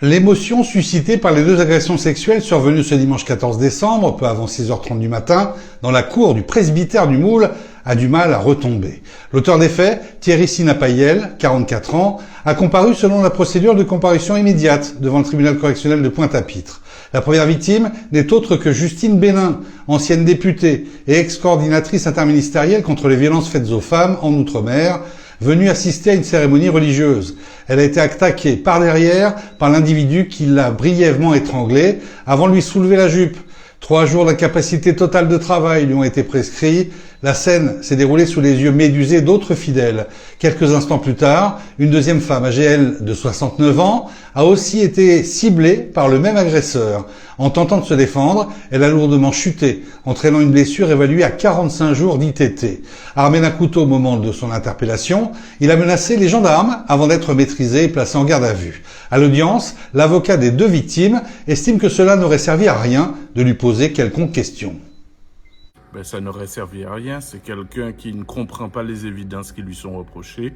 L'émotion suscitée par les deux agressions sexuelles survenues ce dimanche 14 décembre, peu avant 6h30 du matin, dans la cour du presbytère du Moule, a du mal à retomber. L'auteur des faits, Thierry Sinapayel, 44 ans, a comparu selon la procédure de comparution immédiate devant le tribunal correctionnel de Pointe-à-Pitre. La première victime n'est autre que Justine Bénin, ancienne députée et ex-coordinatrice interministérielle contre les violences faites aux femmes en Outre-mer, venue assister à une cérémonie religieuse. Elle a été attaquée par derrière par l'individu qui l'a brièvement étranglée avant de lui soulever la jupe. 3 jours d'incapacité totale de travail lui ont été prescrits. La scène s'est déroulée sous les yeux médusés d'autres fidèles. Quelques instants plus tard, une deuxième femme, âgée elle de 69 ans, a aussi été ciblée par le même agresseur. En tentant de se défendre, elle a lourdement chuté, entraînant une blessure évaluée à 45 jours d'ITT. Armé d'un couteau au moment de son interpellation, il a menacé les gendarmes avant d'être maîtrisé et placé en garde à vue. À l'audience, l'avocat des deux victimes estime que cela n'aurait servi à rien de lui poser quelconque question. Ça n'aurait servi à rien, c'est quelqu'un qui ne comprend pas les évidences qui lui sont reprochées.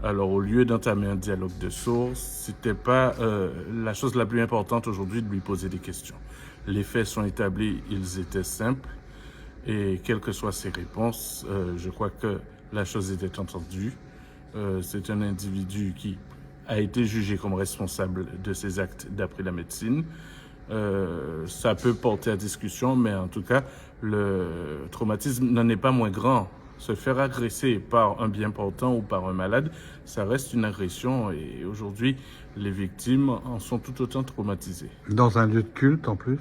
Alors au lieu d'entamer un dialogue de sourds, c'était pas la chose la plus importante aujourd'hui de lui poser des questions. Les faits sont établis, ils étaient simples, et quelles que soient ses réponses, je crois que la chose était entendue. C'est un individu qui a été jugé comme responsable de ses actes d'après la médecine. Ça peut porter à discussion, mais en tout cas, le traumatisme n'en est pas moins grand. Se faire agresser par un bien portant ou par un malade, ça reste une agression et aujourd'hui, les victimes en sont tout autant traumatisées. Dans un lieu de culte en plus ?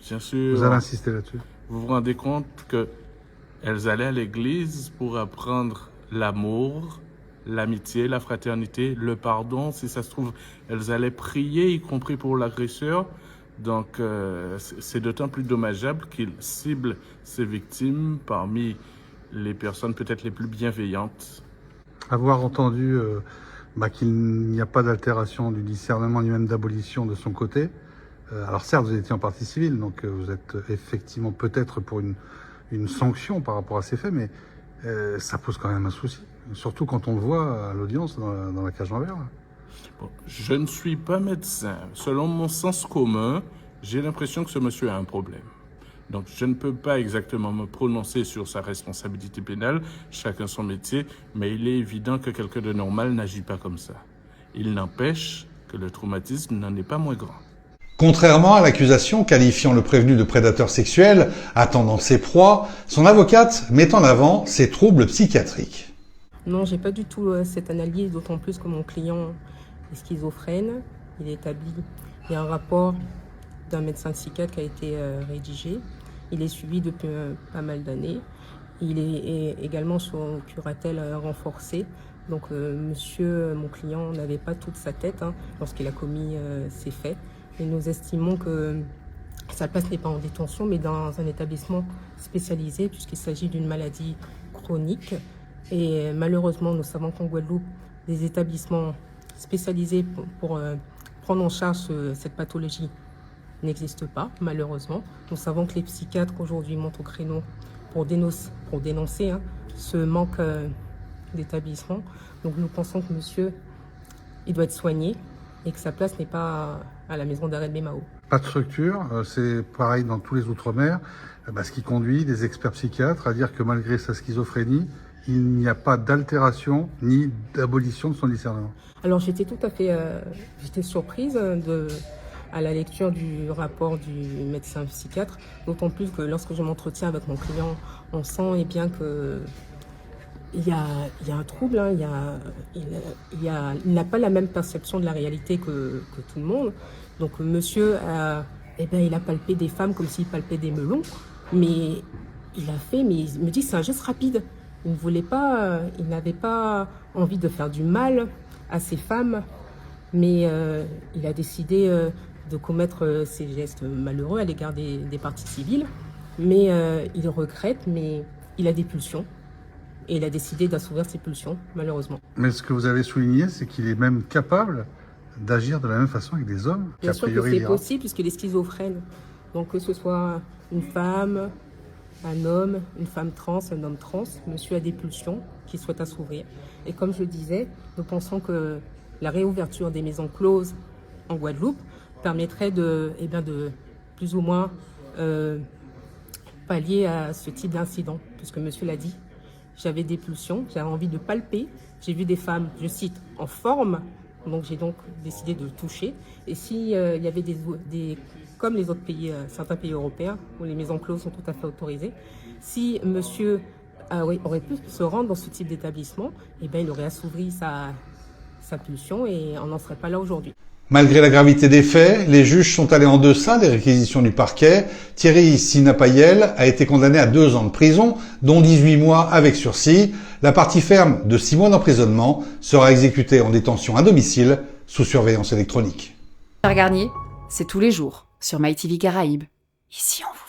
Bien sûr. Vous avez insisté là-dessus ? Vous vous rendez compte qu'elles allaient à l'église pour apprendre l'amour, l'amitié, la fraternité, le pardon. Si ça se trouve, elles allaient prier, y compris pour l'agresseur. Donc, c'est d'autant plus dommageable qu'il cible ses victimes parmi les personnes peut-être les plus bienveillantes. Avoir entendu qu'il n'y a pas d'altération du discernement ni même d'abolition de son côté. Alors certes, vous étiez en partie civile, donc vous êtes effectivement peut-être pour une sanction par rapport à ces faits, mais ça pose quand même un souci. Surtout quand on le voit à l'audience dans la cage en verre. Bon, je ne suis pas médecin. Selon mon sens commun, j'ai l'impression que ce monsieur a un problème. Donc, je ne peux pas exactement me prononcer sur sa responsabilité pénale, chacun son métier, mais il est évident que quelqu'un de normal n'agit pas comme ça. Il n'empêche que le traumatisme n'en est pas moins grand. Contrairement à l'accusation qualifiant le prévenu de prédateur sexuel, attendant ses proies, son avocate met en avant ses troubles psychiatriques. Non, j'ai pas du tout cette analyse, d'autant plus que mon client est schizophrène. Il est établi. Il y a un rapport d'un médecin psychiatre qui a été rédigé. Il est suivi depuis pas mal d'années. Il est également sous curatelle renforcée. Donc monsieur, mon client, n'avait pas toute sa tête lorsqu'il a commis ces faits. Et nous estimons que sa place n'est pas en détention, mais dans un établissement spécialisé, puisqu'il s'agit d'une maladie chronique. Et malheureusement, nous savons qu'en Guadeloupe, des établissements spécialisés pour prendre en charge cette pathologie n'existent pas, malheureusement. Nous savons que les psychiatres aujourd'hui montent au créneau pour dénoncer ce manque d'établissement. Donc nous pensons que monsieur, il doit être soigné et que sa place n'est pas à la maison d'arrêt de Bémao. Pas de structure, c'est pareil dans tous les Outre-mer, ce qui conduit des experts psychiatres à dire que malgré sa schizophrénie, il n'y a pas d'altération ni d'abolition de son discernement. Alors j'étais tout à fait surprise à la lecture du rapport du médecin psychiatre, d'autant plus que lorsque je m'entretiens avec mon client, on sent bien que il y a un trouble, il n'a pas la même perception de la réalité que tout le monde. Donc monsieur, il a palpé des femmes comme s'il palpait des melons, mais il me dit c'est un geste rapide. Il n'avait pas envie de faire du mal à ces femmes, mais il a décidé de commettre ces gestes malheureux à l'égard des parties civiles. Mais il regrette, mais il a des pulsions. Et il a décidé d'assouvir ses pulsions, malheureusement. Mais ce que vous avez souligné, c'est qu'il est même capable d'agir de la même façon avec des hommes. Bien sûr que c'est possible, puisqu'il est schizophrène. Donc que ce soit une femme, un homme, une femme trans, un homme trans, monsieur a des pulsions qu'il souhaite assouvir. Et comme je disais, nous pensons que la réouverture des maisons closes en Guadeloupe permettrait de plus ou moins pallier à ce type d'incident. Puisque monsieur l'a dit, j'avais des pulsions, j'avais envie de palper. J'ai vu des femmes, je cite, en forme. Donc j'ai donc décidé de toucher. Et s'il y avait comme les autres pays, certains pays européens, où les maisons closes sont tout à fait autorisées, si monsieur aurait pu se rendre dans ce type d'établissement, eh ben, il aurait assouvri sa pulsion et on n'en serait pas là aujourd'hui. Malgré la gravité des faits, les juges sont allés en deçà des réquisitions du parquet. Thierry Sinapayel a été condamné à 2 ans de prison, dont 18 mois avec sursis. La partie ferme de 6 mois d'emprisonnement sera exécutée en détention à domicile sous surveillance électronique. Garnier, c'est tous les jours sur MyTV Caraïbes. Ici on vous